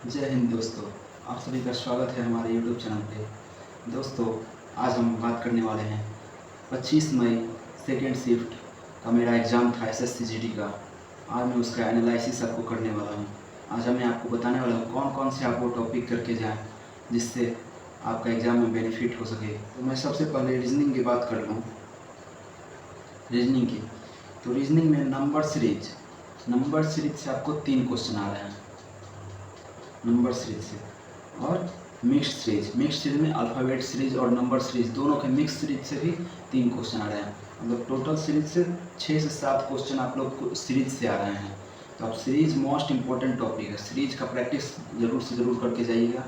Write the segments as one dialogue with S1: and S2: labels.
S1: जय हिंद दोस्तों। आप सभी का स्वागत है हमारे यूट्यूब चैनल पे। दोस्तों, आज हम बात करने वाले हैं 25 मई सेकेंड शिफ्ट का मेरा एग्ज़ाम था एसएससी जीडी का। आज मैं उसका एनालिसिस आपको करने वाला हूँ। आज मैं आपको बताने वाला हूँ कौन कौन से आप वो टॉपिक करके जाएँ जिससे आपका एग्ज़ाम में बेनिफिट हो सके। तो मैं सबसे पहले रीजनिंग की बात कर लूँ। रीजनिंग की तो रीजनिंग में नंबर सीरीज से आपको 3 क्वेश्चन आ रहे हैं नंबर सीरीज से, और मिक्स सीरीज में अल्फ़ाबेट सीरीज और नंबर सीरीज दोनों के मिक्स सीरीज से भी 3 क्वेश्चन आ रहे हैं। मतलब टोटल सीरीज से 6 से 7 क्वेश्चन आप लोग को सीरीज से आ रहे हैं। तो अब सीरीज मोस्ट इम्पोर्टेंट टॉपिक है, सीरीज का प्रैक्टिस ज़रूर से ज़रूर करके जाइएगा।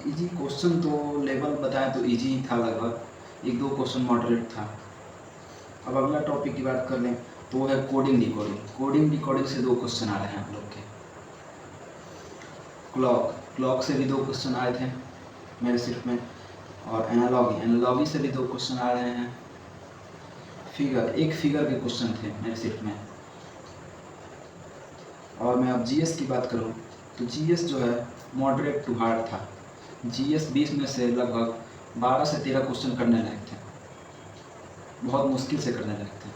S1: इजी क्वेश्चन तो लेवल बताएं तो इजी ही था, लगभग 1-2 क्वेश्चन मॉडरेट था। अब अगला टॉपिक की बात कर लें तो वो है कोडिंग डिकोडिंग से 2 क्वेश्चन आ रहे हैं आप लोग के। क्लॉक से भी 2 क्वेश्चन आए थे मेरे शिफ्ट में, और एनालॉगी से भी 2 क्वेश्चन आ रहे हैं। एक फिगर के क्वेश्चन थे मेरे शिफ्ट में। और मैं अब जीएस की बात करूं तो जीएस जो है मॉडरेट टू हार्ड था। जीएस 20 में से लगभग 12 से 13 क्वेश्चन करने लायक थे, बहुत मुश्किल से करने लायक थे।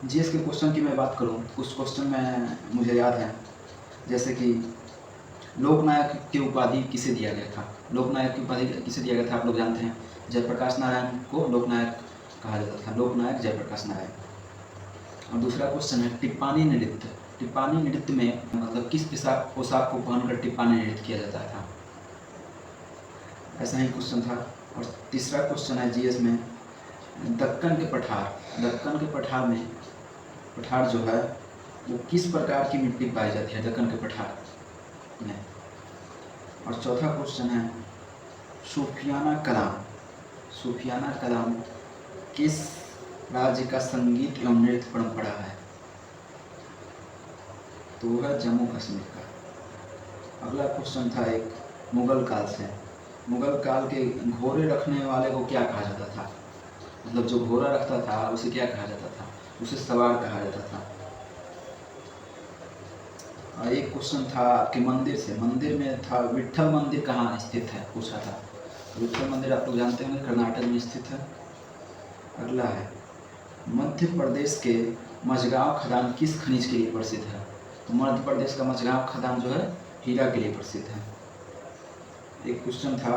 S1: जीएस के क्वेश्चन की मैं बात करूं, कुछ क्वेश्चन में मुझे याद है, जैसे कि लोकनायक की उपाधि किसे दिया गया था। लोकनायक की उपाधि किसे दिया गया था आप लोग जानते हैं। जयप्रकाश नारायण को लोकनायक कहा जाता था, लोकनायक जयप्रकाश नारायण। और दूसरा क्वेश्चन है टिप्पानी नृत्य में मतलब किस पोशाक को पहनकर टिप्पानी नृत्य किया जाता था। ऐसा ही क्वेश्चन था। और तीसरा क्वेश्चन है जीएस में दक्कन के पठार जो है वो किस प्रकार की मिट्टी पाई जाती है दक्कन के पठार में। और चौथा क्वेश्चन है सूफियाना कलाम किस राज्य का संगीत एवं नृत्य परंपरा है। तो वो है जम्मू कश्मीर का। अगला क्वेश्चन था एक मुगल काल के घोड़े रखने वाले को क्या कहा जाता था। मतलब जो घोड़ा रखता था उसे क्या कहा जाता था, उसे सवार कहा जाता था। और एक क्वेश्चन था आपके मंदिर में था विट्ठल मंदिर कहाँ स्थित है पूछा था। विट्ठल मंदिर आप लोग जानते होंगे कर्नाटक में स्थित है। अगला है मध्य प्रदेश के मझगांव खदान किस खनिज के लिए प्रसिद्ध है। तो मध्य प्रदेश का मझगांव खदान जो है हीरा के लिए प्रसिद्ध है। एक क्वेश्चन था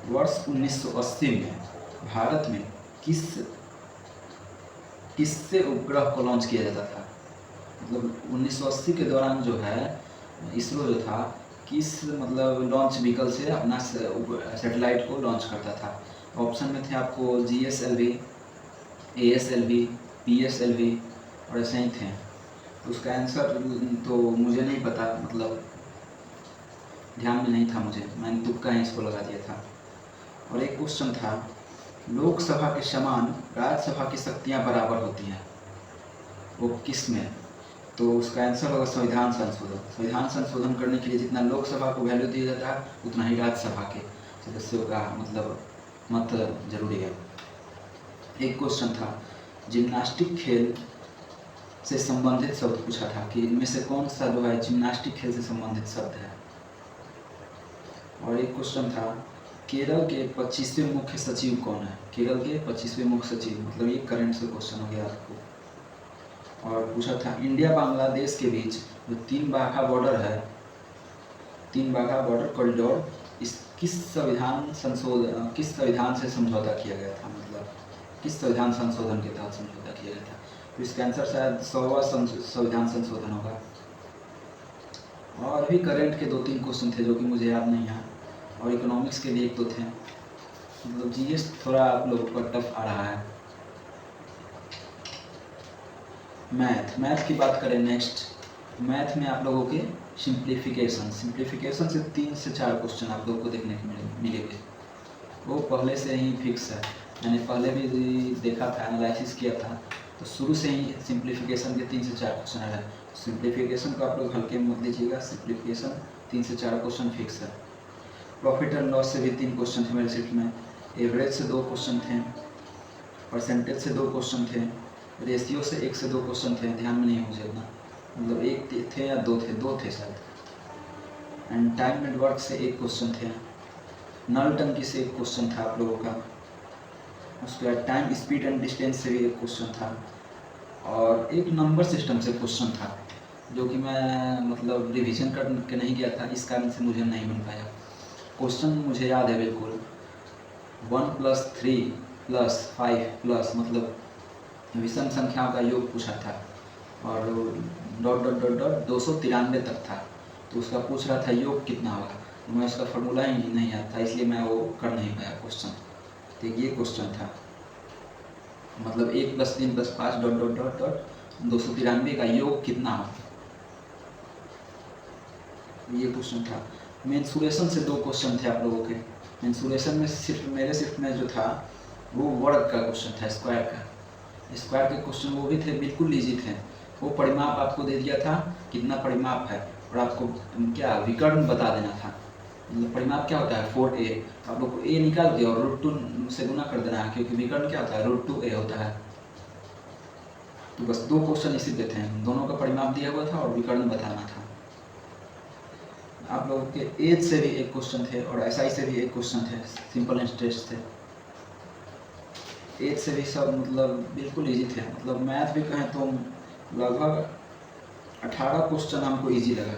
S1: वर्ष 1980 में भारत में किससे उपग्रह को लॉन्च किया जाता था। मतलब 1980 के दौरान जो है इसरो जो था किस मतलब लॉन्च व्हीकल से अपना सैटेलाइट को लॉन्च करता था। ऑप्शन में थे आपको GSLV, ASLV, PSLV और ऐसे ही थे। तो उसका आंसर तो मुझे नहीं पता, मतलब ध्यान में नहीं था मुझे, मैंने तुक्का ही इसको लगा दिया था। और एक क्वेश्चन था लोकसभा के समान राज्यसभा की शक्तियाँ बराबर होती हैं, वो किस में। तो उसका आंसर होगा संविधान संशोधन करने के लिए जितना लोकसभा को वैल्यू दिया जाता है उतना ही राज्यसभा के सदस्यों का मतलब मत जरूरी है। एक क्वेश्चन था जिम्नास्टिक खेल से संबंधित शब्द पूछा था कि इनमें से कौन सा जो है जिम्नास्टिक खेल से संबंधित शब्द है। और एक क्वेश्चन था केरल के 25वें मुख्य सचिव कौन है। केरल के 25वें मुख्य सचिव, मतलब ये करंट से क्वेश्चन हो गया आपको। और पूछा था इंडिया बांग्लादेश के बीच जो 3 बाघा बॉर्डर है, 3 बाघा बॉर्डर कॉरिडोर इस किस संविधान से समझौता किया गया था। मतलब किस संविधान संशोधन के तहत समझौता किया गया था। तो इसका आंसर शायद 100वां संविधान संशोधन होगा। और भी करंट के 2-3 क्वेश्चन थे जो कि मुझे याद नहीं है, और इकोनॉमिक्स के भी 1-2 थे। मतलब जीएस थोड़ा आप लोगों को टफ आ रहा है। मैथ की बात करें नेक्स्ट, मैथ में आप लोगों के सिंप्लीफिकेशन से 3 से 4 क्वेश्चन आप लोगों को देखने को मिलेंगे। वो पहले से ही फिक्स है, मैंने पहले भी देखा था, एनालिसिस किया था, तो शुरू से ही सिंप्लीफिकेशन के 3 से 4 क्वेश्चन आ रहा है। सिंप्लीफिकेशन को आप लोग हल्के में मत लीजिएगा, सिंप्लीफिकेशन 3 से 4 क्वेश्चन फिक्स है। प्रॉफिट एंड लॉस से भी 3 क्वेश्चन थे मेरे शिफ्ट में। एवरेज से 2 क्वेश्चन थे, परसेंटेज से 2 क्वेश्चन थे, रेशियो से 1 से 2 क्वेश्चन थे। ध्यान में नहीं मुझे उतना, मतलब 1 थे या 2 थे, 2 थे शायद। एंड टाइम नेटवर्क से एक क्वेश्चन थे, नल टंकी से एक क्वेश्चन था आप लोगों का, उसके बाद टाइम स्पीड एंड डिस्टेंस से भी एक क्वेश्चन था, और एक नंबर सिस्टम से क्वेश्चन था जो कि मैं मतलब रिवीजन करके नहीं गया था, इस कारण से मुझे नहीं बन पाया। क्वेश्चन मुझे याद है बिल्कुल, 1+3+5+ मतलब विषम संख्याओं का योग पूछा था, और डॉट डॉट डॉट डॉट 293 तक था, तो उसका पूछ रहा था योग कितना होगा, तो मैं उसका फॉर्मूला ही नहीं आता था, इसलिए मैं वो कर नहीं पाया क्वेश्चन। तो ये क्वेश्चन था, मतलब 1+3+5 डॉट डॉट डॉट डॉट 293 का योग कितना होगा, ये क्वेश्चन था। मेंसुरेशन से 2 क्वेश्चन थे आप लोगों के। मेंसुरेशन में शिफ्ट में जो था वो वर्ग का क्वेश्चन था, स्क्वायर के क्वेश्चन वो भी थे, बिल्कुल ईजी थे। वो परिमाप आपको दे दिया था कितना परिमाप है, और आपको क्या विकर्ण बता देना था। मतलब परिमाप क्या होता है 4a, आप लोग को a निकाल के और √2 से गुना कर देना है, क्योंकि विकर्ण क्या होता है √2a होता है। तो बस 2 क्वेश्चन इसी पे थे, दोनों का परिमाप दिया हुआ था और विकर्ण बताना था। आप लोगों के एज से भी एक क्वेश्चन थे और एसआई से भी एक क्वेश्चन थे, सिंपल एंड टेस्ट थे। एज से भी सब मतलब बिल्कुल इजी थे, मतलब मैथ भी कहें तो लगभग 18 क्वेश्चन हमको इजी लगा,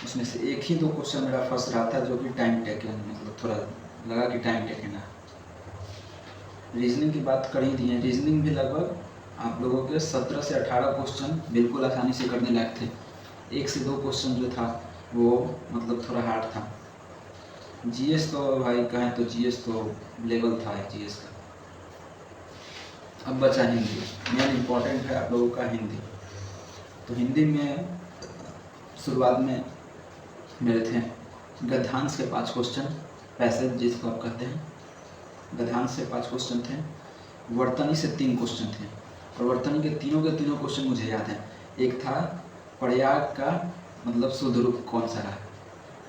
S1: उसमें से एक ही 2 क्वेश्चन मेरा फंस रहा था जो कि टाइम टेकन, मतलब थोड़ा लगा कि टाइम टेकन है। रीजनिंग की बात कर ही दी है, रीजनिंग भी लगभग आप लोगों के 17 से 18 क्वेश्चन बिल्कुल आसानी से करने लायक थे। 1 से 2 क्वेश्चन जो था वो मतलब थोड़ा हार्ड था। जीएस तो भाई कहें तो जीएस तो लेवल था जीएस का। अब बचा हिंदी, मेन इम्पॉर्टेंट है आप लोगों का हिंदी। तो हिंदी में शुरुआत में मेरे थे गद्यांश के 5 क्वेश्चन, पैसेज जिसको आप कहते हैं, गद्यांश से 5 क्वेश्चन थे, वर्तनी से 3 क्वेश्चन थे, और वर्तनी के तीनों क्वेश्चन मुझे याद हैं। एक था प्रयाग का मतलब शुद्ध रूप कौन सा रहा,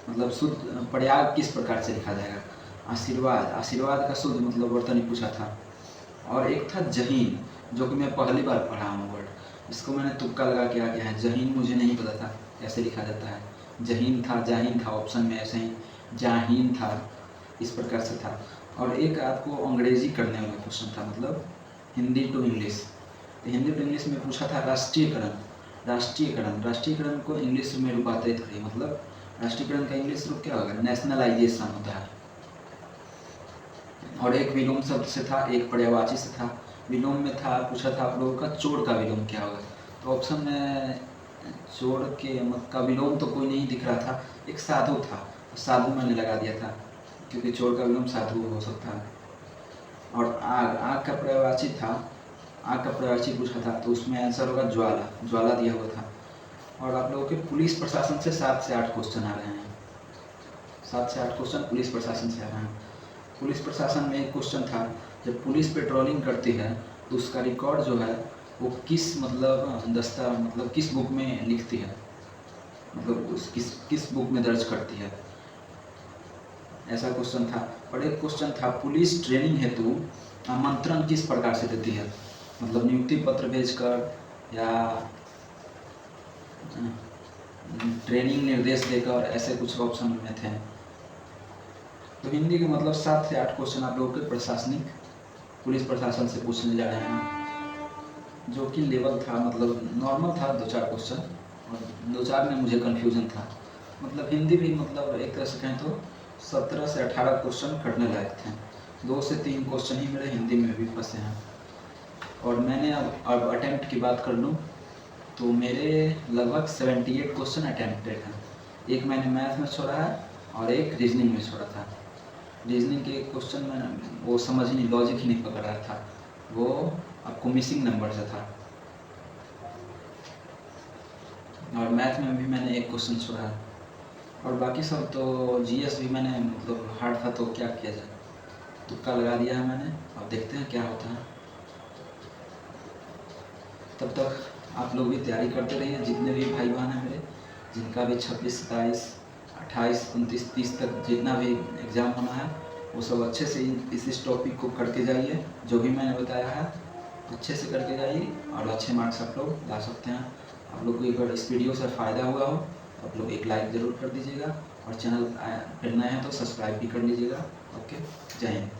S1: मतलब शुद्ध प्रयाग किस प्रकार से लिखा जाएगा, आशीर्वाद का शुद्ध मतलब वर्तनी पूछा था, और एक था जहीन, जो कि मैं पहली बार पढ़ा हूँ वर्ड, इसको मैंने तुक्का लगा के आ गया है। जहीन मुझे नहीं पता था कैसे लिखा जाता है, जहीन था, जाहीन था, ऑप्शन में ऐसे ही जाहीन था, इस प्रकार से था। और एक आपको अंग्रेजी करने वाला क्वेश्चन था, मतलब हिंदी टू इंग्लिश। तो हिंदी टू इंग्लिश में पूछा था राष्ट्रीयकरण को इंग्लिश में रूपांतरित करिए, मतलब राष्ट्रीयकरण का इंग्लिश रूप क्या होगा, नेशनलाइजेशन होता है। और एक विलोम शब्द से था, एक पर्यायवाची से था। विलोम में था, पूछा था आप लोगों का चोर का विलोम क्या होगा, तो ऑप्शन में चोर के का विलोम तो कोई नहीं दिख रहा था, एक साधु था, साधु मैंने लगा दिया था क्योंकि चोर का विलोम साधु हो सकता है। और आग का पर्यायवाची था, आग का पर्यायवाची पूछा था, तो उसमें आंसर होगा ज्वाला दिया हुआ था। और आप लोगों के पुलिस प्रशासन से 7 से 8 क्वेश्चन आ रहे हैं, 7 से 8 क्वेश्चन पुलिस प्रशासन से आ रहे हैं। पुलिस प्रशासन में एक क्वेश्चन था, जब पुलिस पेट्रोलिंग करती है तो उसका रिकॉर्ड जो है वो किस मतलब किस बुक में लिखती है, मतलब किस बुक में दर्ज करती है, ऐसा क्वेश्चन था। और एक क्वेश्चन था पुलिस ट्रेनिंग हेतु आमंत्रण किस प्रकार से देती है, मतलब नियुक्ति पत्र भेजकर या ट्रेनिंग निर्देश देकर, ऐसे कुछ ऑप्शन में थे। तो हिंदी के मतलब 7 से 8 क्वेश्चन आप लोगों के प्रशासनिक पुलिस प्रशासन से पूछने जा रहे हैं, जो कि लेवल था, मतलब नॉर्मल था, 2-4 क्वेश्चन, और 2-4 में मुझे कन्फ्यूजन था। मतलब हिंदी भी मतलब एक तरह से कहें तो 17 से 18 क्वेश्चन करने लायक थे, 2 से 3 क्वेश्चन ही मेरे हिंदी में भी फंसे हैं। और मैंने अब अटैम्प्ट की बात कर लूँ तो मेरे लगभग 78 क्वेश्चन अटैम्प्टेड हैं। एक मैंने मैथ में छोड़ा है और एक रीजनिंग में छोड़ा था। रीजनिंग के क्वेश्चन में वो समझ ही नहीं, लॉजिक ही नहीं पकड़ रहा था, वो आपको मिसिंग नंबर से था। और मैथ में भी मैंने एक क्वेश्चन छोड़ा है, और बाकी सब तो जीएस भी मैंने मतलब हार्ड था, तो क्या किया जाए, तुक्का लगा दिया है मैंने, अब देखते हैं क्या होता है। तब तक आप लोग भी तैयारी करते रहिए, जितने भी भाई बहन हैं मेरे, जिनका भी 26, 27, 28, 29, 30 तक जितना भी एग्ज़ाम होना है, वो सब अच्छे से इस टॉपिक को करके जाइए, जो भी मैंने बताया है अच्छे से करके जाइए, और अच्छे मार्क्स आप लोग ला सकते हैं। आप लोग को अगर इस वीडियो से फ़ायदा हुआ हो, आप लोग एक लाइक ज़रूर कर दीजिएगा, और चैनल फिर नए हैं तो सब्सक्राइब भी कर लीजिएगा। ओके, जय हिंद।